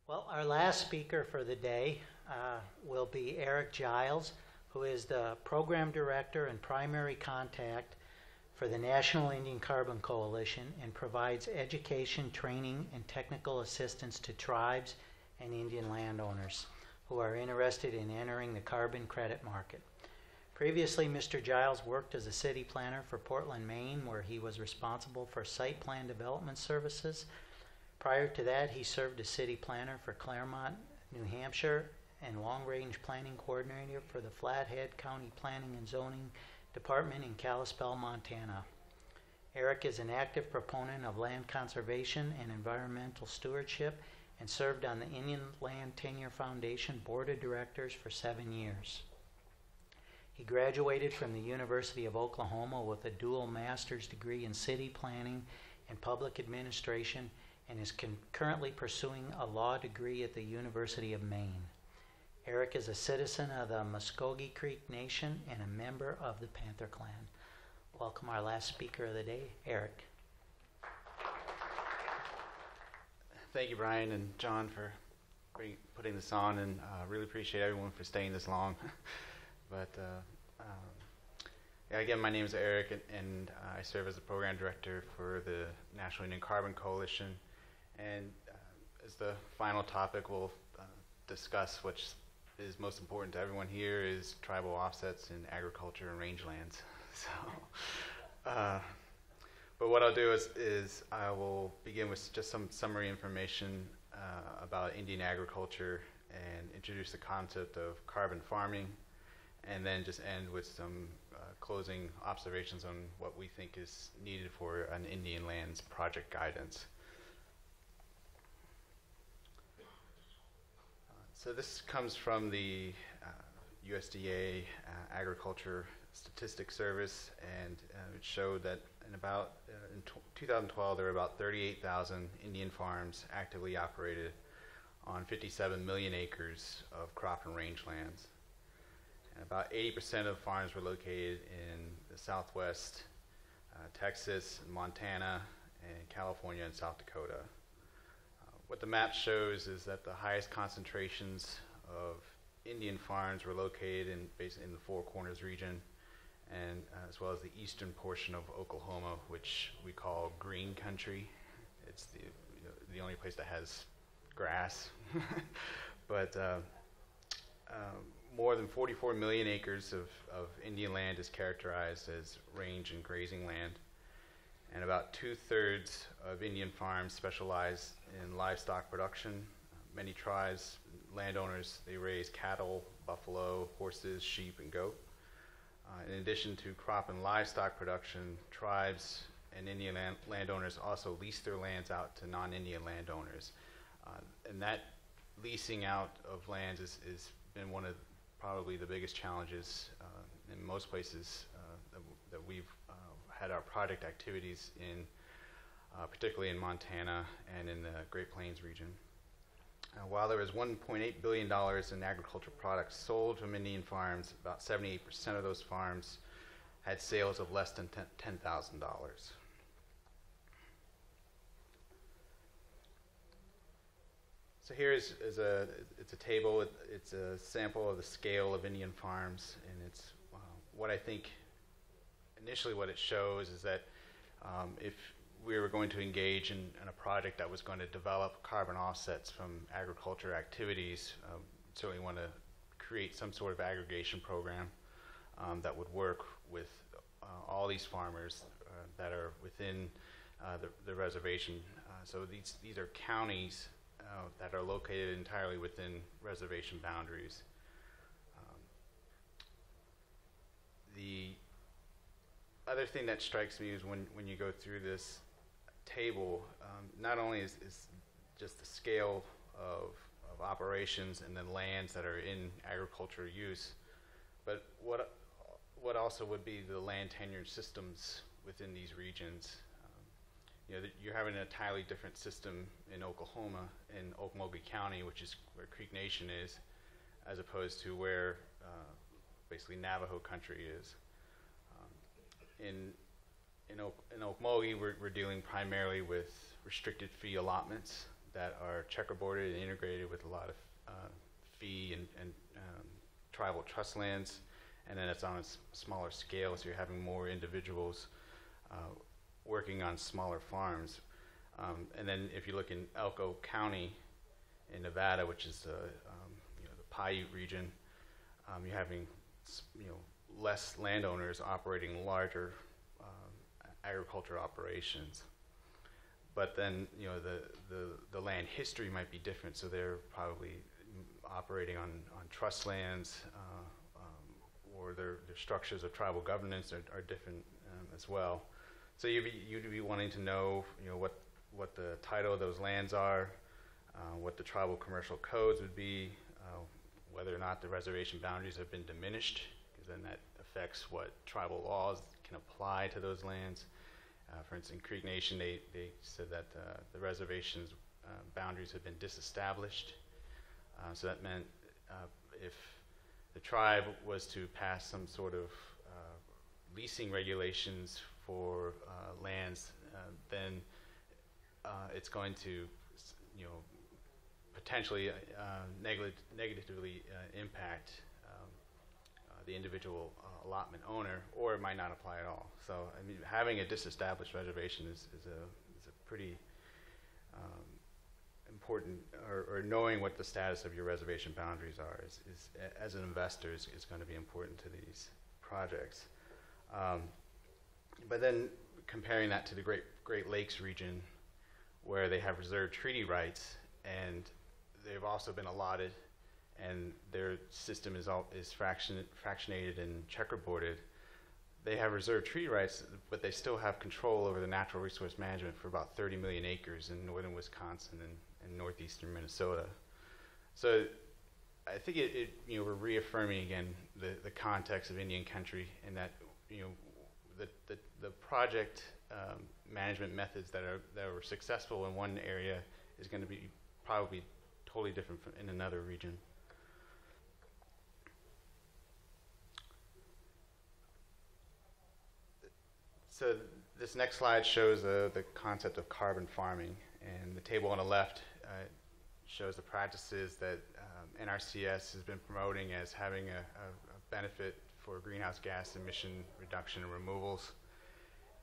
Well, our last speaker for the day will be Erick Giles, who is the Program Director and Primary Contact for the National Indian Carbon Coalition and provides education, training, and technical assistance to tribes and Indian landowners who are interested in entering the carbon credit market. Previously, Mr. Giles worked as a city planner for Portland, Maine, where he was responsible for site plan development services. Prior to that, he served as city planner for Claremont, New Hampshire, and long-range planning coordinator for the Flathead County Planning and Zoning Department in Kalispell, Montana. Erick is an active proponent of land conservation and environmental stewardship and served on the Indian Land Tenure Foundation Board of Directors for 7 years. He graduated from the University of Oklahoma with a dual master's degree in city planning and public administration and is currently pursuing a law degree at the University of Maine. Erick is a citizen of the Muskogee Creek Nation and a member of the Panther Clan. Welcome our last speaker of the day, Erick. Thank you, Brian and John, for putting this on, and really appreciate everyone for staying this long. But yeah, again, my name is Erick, and I serve as the program director for the National Indian Carbon Coalition. And as the final topic, we'll discuss which is most important to everyone here is tribal offsets in agriculture and rangelands. So, but what I'll do is I will begin with just some summary information about Indian agriculture and introduce the concept of carbon farming, and then just end with some closing observations on what we think is needed for an Indian lands project guidance. So this comes from the USDA Agriculture Statistics Service, and it showed that in 2012 there were about 38,000 Indian farms actively operated on 57 million acres of crop and rangelands. And about 80% of farms were located in the Southwest, Texas, Montana, and California and South Dakota. What the map shows is that the highest concentrations of Indian farms were located basically in the Four Corners region, and as well as the eastern portion of Oklahoma, which we call green country. It's the only place that has grass. But more than 44 million acres of Indian land is characterized as range and grazing land. And about 2/3 of Indian farms specialize in livestock production. Many tribes, landowners, they raise cattle, buffalo, horses, sheep, and goat. In addition to crop and livestock production, tribes and Indian landowners also lease their lands out to non-Indian landowners. And that leasing out of lands has been one of probably the biggest challenges in most places that we've had our project activities in, particularly in Montana and in the Great Plains region. While there was $1.8 billion in agricultural products sold from Indian farms, about 78% of those farms had sales of less than $10,000. So here is it's a table. It's a sample of the scale of Indian farms, and it's what I think initially what it shows is that if we were going to engage in a project that was going to develop carbon offsets from agriculture activities, certainly want to create some sort of aggregation program that would work with all these farmers that are within the reservation. So these are counties that are located entirely within reservation boundaries. The other thing that strikes me is when you go through this table, not only is just the scale of operations and then lands that are in agricultural use, but what also would be the land tenure systems within these regions. You're having an entirely different system in Oklahoma, in Okmulgee County, which is where Creek Nation is, as opposed to where basically Navajo country is. In Okmulgee, we're dealing primarily with restricted fee allotments that are checkerboarded and integrated with a lot of fee and tribal trust lands, and then it's on a smaller scale, so you're having more individuals working on smaller farms. And then if you look in Elko County in Nevada, which is the Paiute region, you're having less landowners operating larger agriculture operations. But then the land history might be different, so they're probably operating on trust lands, or their structures of tribal governance are different as well. So you'd be wanting to know what the title of those lands are, what the tribal commercial codes would be, whether or not the reservation boundaries have been diminished, because then that affects what tribal laws can apply to those lands. For instance, in Creek Nation, they said that the reservation's boundaries have been disestablished. So that meant if the tribe was to pass some sort of leasing regulations for lands, then it's going to, potentially negatively impact the individual allotment owner, or it might not apply at all. So, I mean, having a disestablished reservation is a pretty important, or knowing what the status of your reservation boundaries are is as an investor is going to be important to these projects. But then comparing that to the Great Lakes region, where they have reserved treaty rights, and they've also been allotted, and their system is fractionated and checkerboarded. They have reserved treaty rights, but they still have control over the natural resource management for about 30 million acres in northern Wisconsin and northeastern Minnesota. So I think we're reaffirming again the context of Indian country, and that the project management methods that were successful in one area is going to be probably totally different in another region. So this next slide shows the concept of carbon farming, and the table on the left shows the practices that NRCS has been promoting as having a benefit for greenhouse gas emission reduction and removals.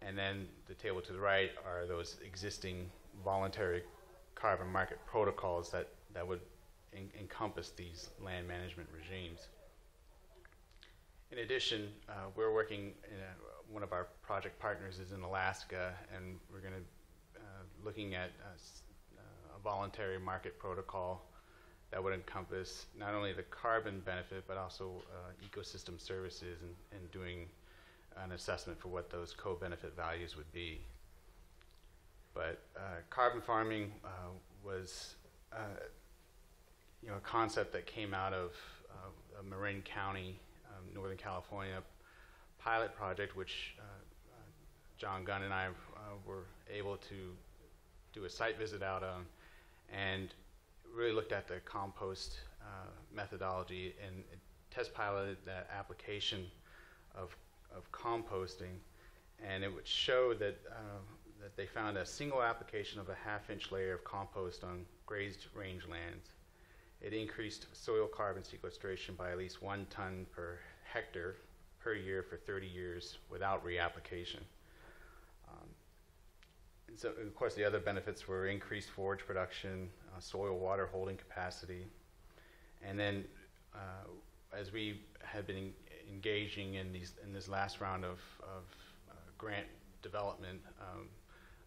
And then the table to the right are those existing voluntary carbon market protocols that would encompass these land management regimes. In addition, we're working one of our project partners is in Alaska, and we're going to looking at a voluntary market protocol that would encompass not only the carbon benefit, but also ecosystem services, and doing an assessment for what those co-benefit values would be. But carbon farming was a concept that came out of a Marin County, Northern California pilot project, which John Gunn and I were able to do a site visit out on, and really looked at the compost methodology and test piloted that application of composting, and it would show that that they found a single application of a half-inch layer of compost on grazed range lands. It increased soil carbon sequestration by at least 1 ton per hectare per year for 30 years without reapplication. And so, of course, the other benefits were increased forage production, soil water holding capacity, and then as we have been engaging in this last round of grant development,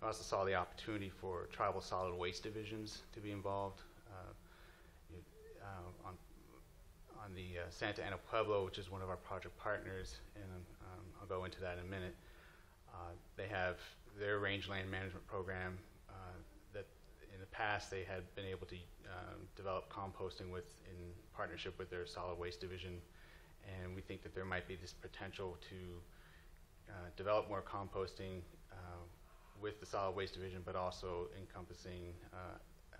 I also saw the opportunity for tribal solid waste divisions to be involved. On the Santa Ana Pueblo, which is one of our project partners, and I'll go into that in a minute. They have their rangeland management program that in the past they had been able to develop composting in partnership with their solid waste division, and we think that there might be this potential to develop more composting with the solid waste division, but also encompassing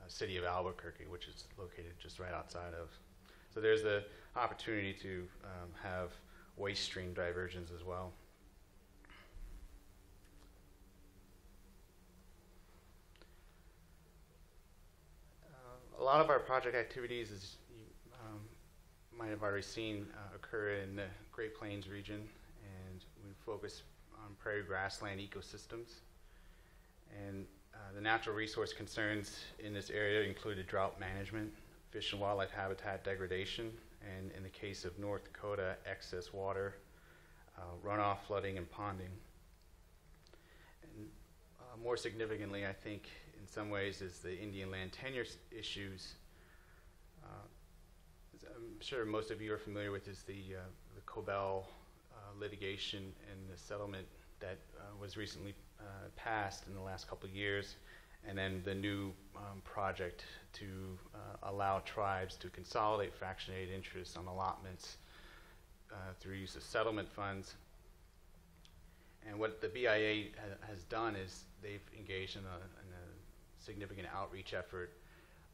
city of Albuquerque, which is located just right outside of. So there's the opportunity to have waste stream diversions as well. lot of our project activities, as you might have already seen, occur in the Great Plains region, and we focus on prairie grassland ecosystems. And the natural resource concerns in this area included drought management, fish and wildlife habitat degradation, and in the case of North Dakota, excess water, runoff, flooding, and ponding. And more significantly, I think, in some ways, is the Indian land tenure issues. As I'm sure most of you are familiar with is the Cobell litigation and the settlement that was recently passed in the last couple of years, and then the new project to allow tribes to consolidate fractionated interests on allotments through use of settlement funds. And what the BIA has done is they've engaged in a significant outreach effort,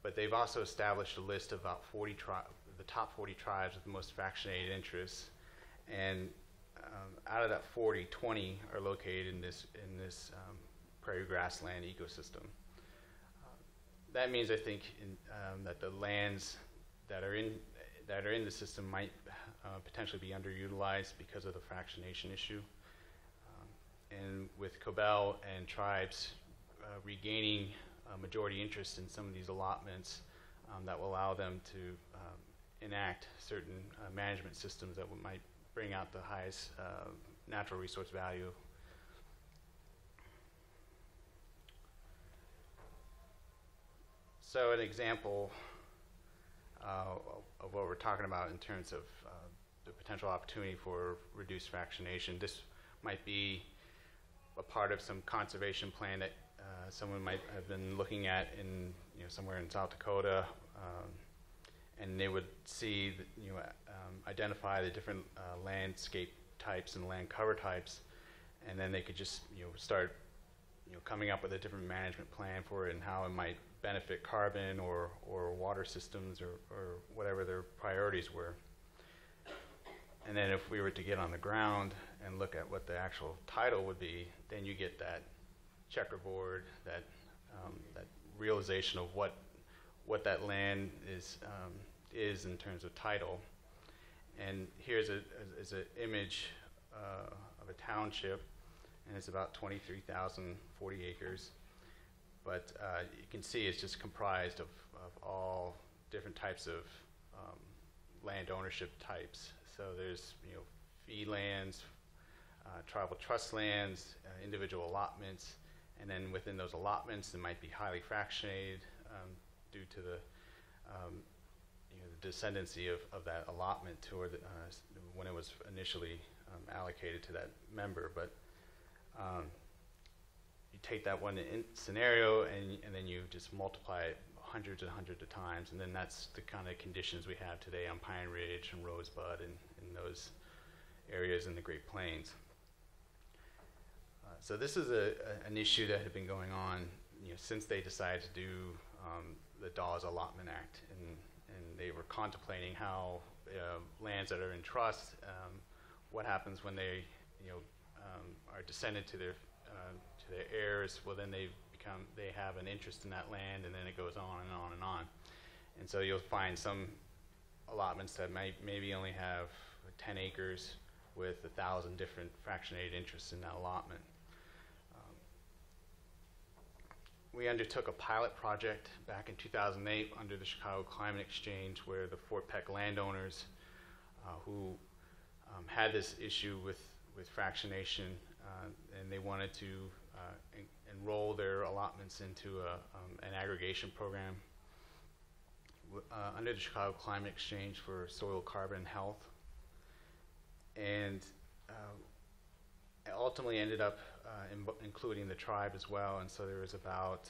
but they've also established a list of about the top 40 tribes with the most fractionated interests, and out of that 40, 20 are located in this prairie grassland ecosystem. That means, I think, that the lands that are in the system might potentially be underutilized because of the fractionation issue. And with Cobell and tribes regaining majority interest in some of these allotments, that will allow them to enact certain management systems that might bring out the highest natural resource value. So an example of what we're talking about in terms of the potential opportunity for reduced fractionation. This might be a part of some conservation plan that someone might have been looking at in somewhere in South Dakota, and they would see identify the different landscape types and land cover types, and then they could just start coming up with a different management plan for it and how it might benefit carbon or water systems or whatever their priorities were. And then if we were to get on the ground and look at what the actual title would be, then you get that checkerboard, that realization of what that land is in terms of title. And here's an image of a township, and it's about 23,040 acres. But you can see it's just comprised of all different types of land ownership types. So there's fee lands, tribal trust lands, individual allotments, and then within those allotments there might be highly fractionated due to the the descendancy of that allotment toward when it was initially allocated to that member. But you take that one scenario and then you just multiply it hundreds and hundreds of times, and then that's the kind of conditions we have today on Pine Ridge and Rosebud and in those areas in the Great Plains. So this is an issue that had been going on since they decided to do the Dawes Allotment Act, and they were contemplating how lands that are in trust, what happens when they are descended to their heirs. Well, then they have an interest in that land, and then it goes on and on and on. And so you'll find some allotments that maybe only have 10 acres with 1,000 different fractionated interests in that allotment. We undertook a pilot project back in 2008 under the Chicago Climate Exchange, where the Fort Peck landowners who had this issue with fractionation, and they wanted to enroll their allotments into an aggregation program under the Chicago Climate Exchange for soil, carbon, and health. And ultimately ended up including the tribe as well, and so there was about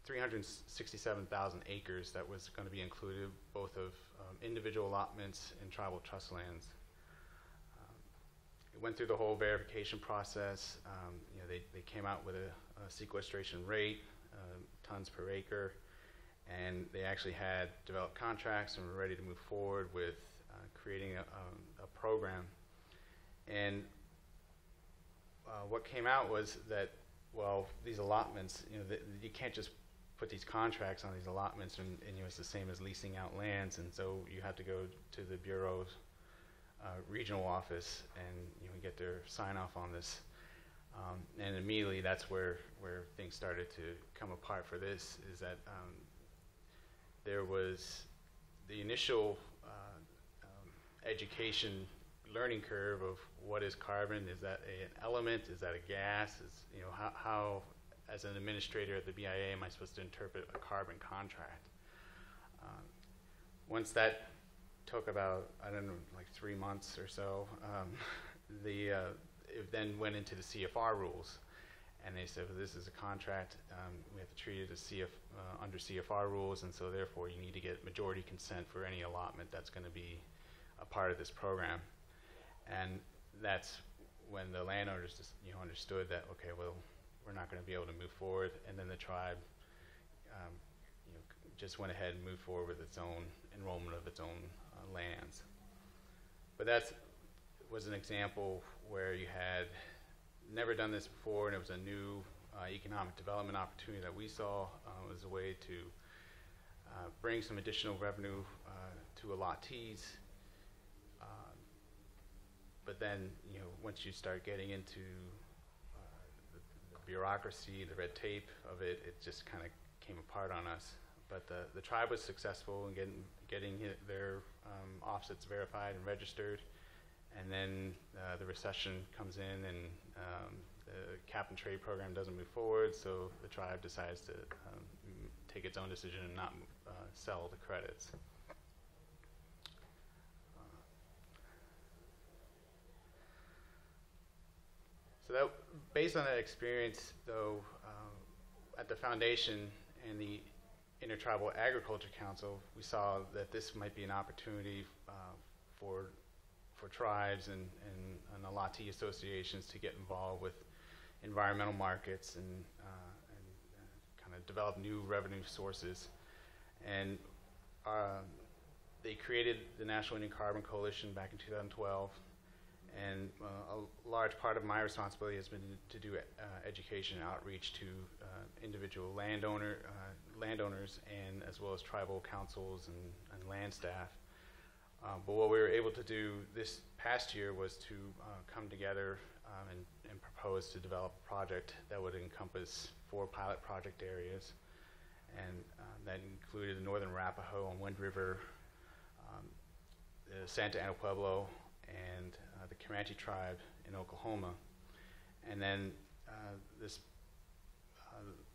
367,000 acres that was going to be included, both of individual allotments and tribal trust lands. It went through the whole verification process. They came out with a sequestration rate, tons per acre, and they actually had developed contracts and were ready to move forward with creating a program. And what came out was that, well, these allotments, you can't just put these contracts on these allotments, and it's the same as leasing out lands, and so you have to go to the Bureau's regional office and get their sign off on this. And immediately that's where things started to come apart for this, is that there was the initial education learning curve of what is carbon. Is that an element? Is that a gas? How as an administrator at the BIA am I supposed to interpret a carbon contract? Once that took about, I don't know, like 3 months or so, it then went into the CFR rules, and they said, well, this is a contract, we have to treat it as under CFR rules, and so therefore you need to get majority consent for any allotment that's going to be a part of this program. And that's when the landowners just, understood that, okay, well, we're not going to be able to move forward, and then the tribe just went ahead and moved forward with its own enrollment of its own lands. But that was an example where you had never done this before, and it was a new economic development opportunity that we saw. It was a way to bring some additional revenue to allottees. But then, once you start getting into the bureaucracy, the red tape of it, it just kind of came apart on us. But the tribe was successful in getting their offsets verified and registered. And then the recession comes in, and the cap and trade program doesn't move forward, so the tribe decides to take its own decision and not sell the credits. So that, based on that experience, though, at the foundation and the Intertribal Agriculture Council, we saw that this might be an opportunity for tribes and allottee associations to get involved with environmental markets and kind of develop new revenue sources. And they created the National Indian Carbon Coalition back in 2012. And a large part of my responsibility has been to do education and outreach to individual landowners and as well as tribal councils and land staff. But what we were able to do this past year was to come together and propose to develop a project that would encompass 4 pilot project areas. And that included the Northern Arapaho on Wind River, the Santa Ana Pueblo, and the Comanche tribe in Oklahoma. And then this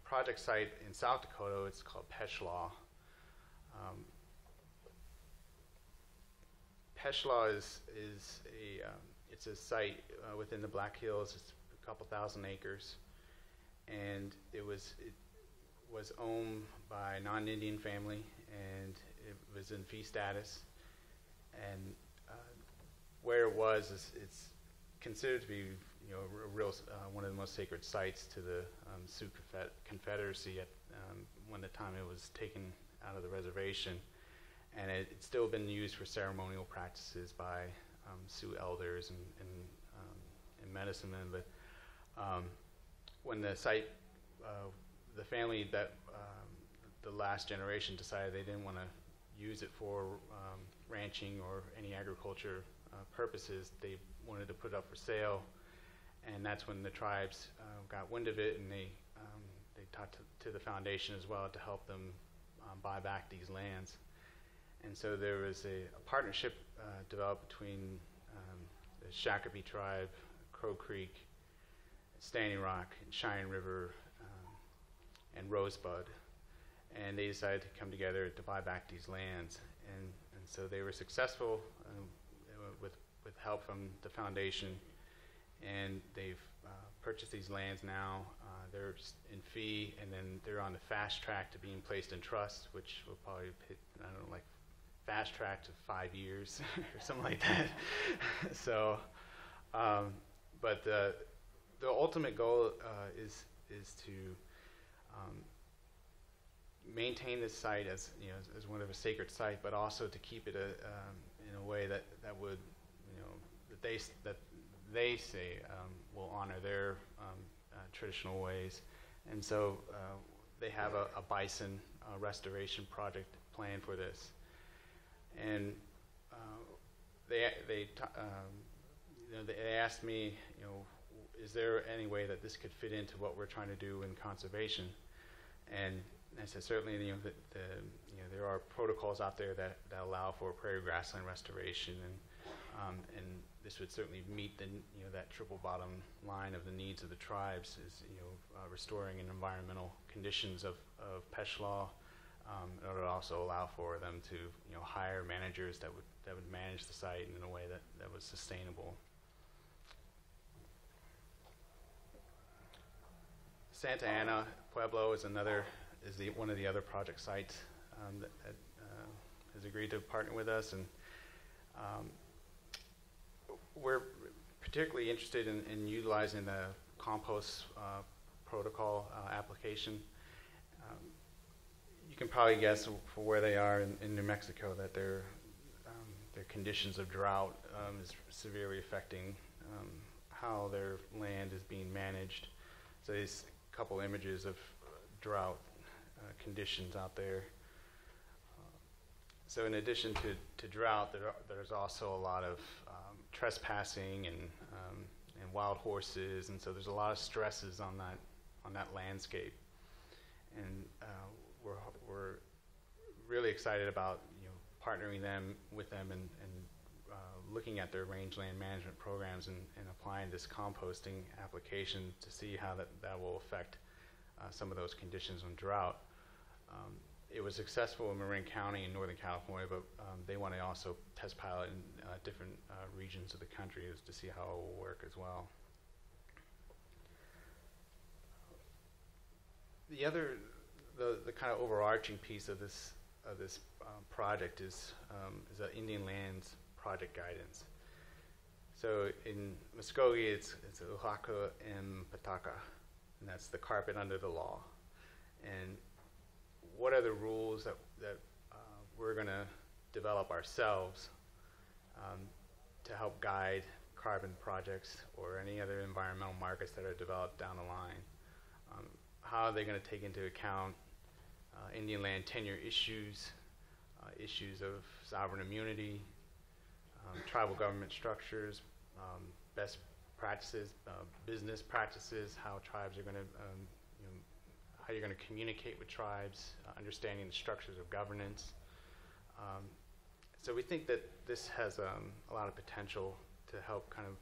project site in South Dakota, it's called Peshlaw. Peshlaw is it's a site within the Black Hills. It's a couple thousand acres, and it was owned by a non-Indian family, and it was in fee status. And where it was is it's considered to be a real one of the most sacred sites to the Sioux Confederacy at when the time it was taken out of the reservation. And it's still been used for ceremonial practices by Sioux elders and medicine men. But when the site, the family that the last generation decided they didn't want to use it for ranching or any agriculture purposes, they wanted to put it up for sale. And that's when the tribes got wind of it, and they talked to the foundation as well to help them buy back these lands. And so there was a partnership developed between the Shakopee tribe, Crow Creek, Standing Rock, and Cheyenne River, and Rosebud. And they decided to come together to buy back these lands. And so they were successful with help from the foundation. And they've purchased these lands now. They're in fee, and then they're on the fast track to being placed in trust, which will probably, I don't know, like fast track to 5 years or something like that. So, but the ultimate goal is to maintain this site as as one of a sacred site, but also to keep it in a way that would that they say will honor their traditional ways. And so they have a bison restoration project planned for this. And they asked me, is there any way that this could fit into what we're trying to do in conservation? And I said, certainly, there are protocols out there that allow for prairie grassland restoration, and this would certainly meet that triple bottom line of the needs of the tribes, is restoring an environmental conditions of Pesh law. It would also allow for them to hire managers that would manage the site in a way that was sustainable. Santa Ana Pueblo is one of the other project sites that has agreed to partner with us, and we're particularly interested in utilizing the compost protocol application. You can probably guess for where they are in New Mexico that their conditions of drought is severely affecting how their land is being managed. So these couple images of drought conditions out there. So in addition to drought, there's also a lot of trespassing and wild horses, and so there's a lot of stresses on that landscape. And we're really excited about partnering with them and looking at their rangeland management programs and applying this composting application to see how that will affect some of those conditions on drought. It was successful in Marin County in Northern California, but they want to also test pilot in different regions of the country to see how it will work as well. The kind of overarching piece of this project is the Indian Lands Project Guidance. So in Muskogee, it's Uhaka and Pataka, and that's the carpet under the law. And what are the rules that we're going to develop ourselves to help guide carbon projects or any other environmental markets that are developed down the line? How are they going to take into account Indian land tenure issues, issues of sovereign immunity, tribal government structures, best practices, business practices, how tribes are going to, how you're going to communicate with tribes, understanding the structures of governance. So we think that this has a lot of potential to help kind of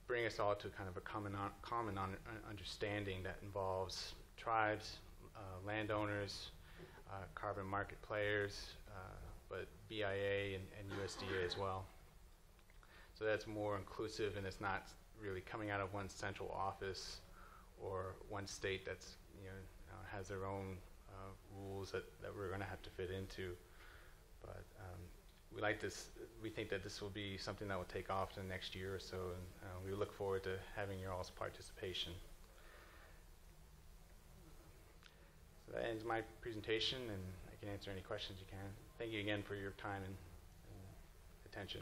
bring us all to kind of a common understanding that involves tribes, landowners, carbon market players, but BIA and USDA as well. So that's more inclusive, and it's not really coming out of one central office or one state that's has their own rules that we're going to have to fit into. But we like this. We think that this will be something that will take off in the next year or so, and we look forward to having your all's participation. So that ends my presentation, and I can answer any questions you can. Thank you again for your time and attention.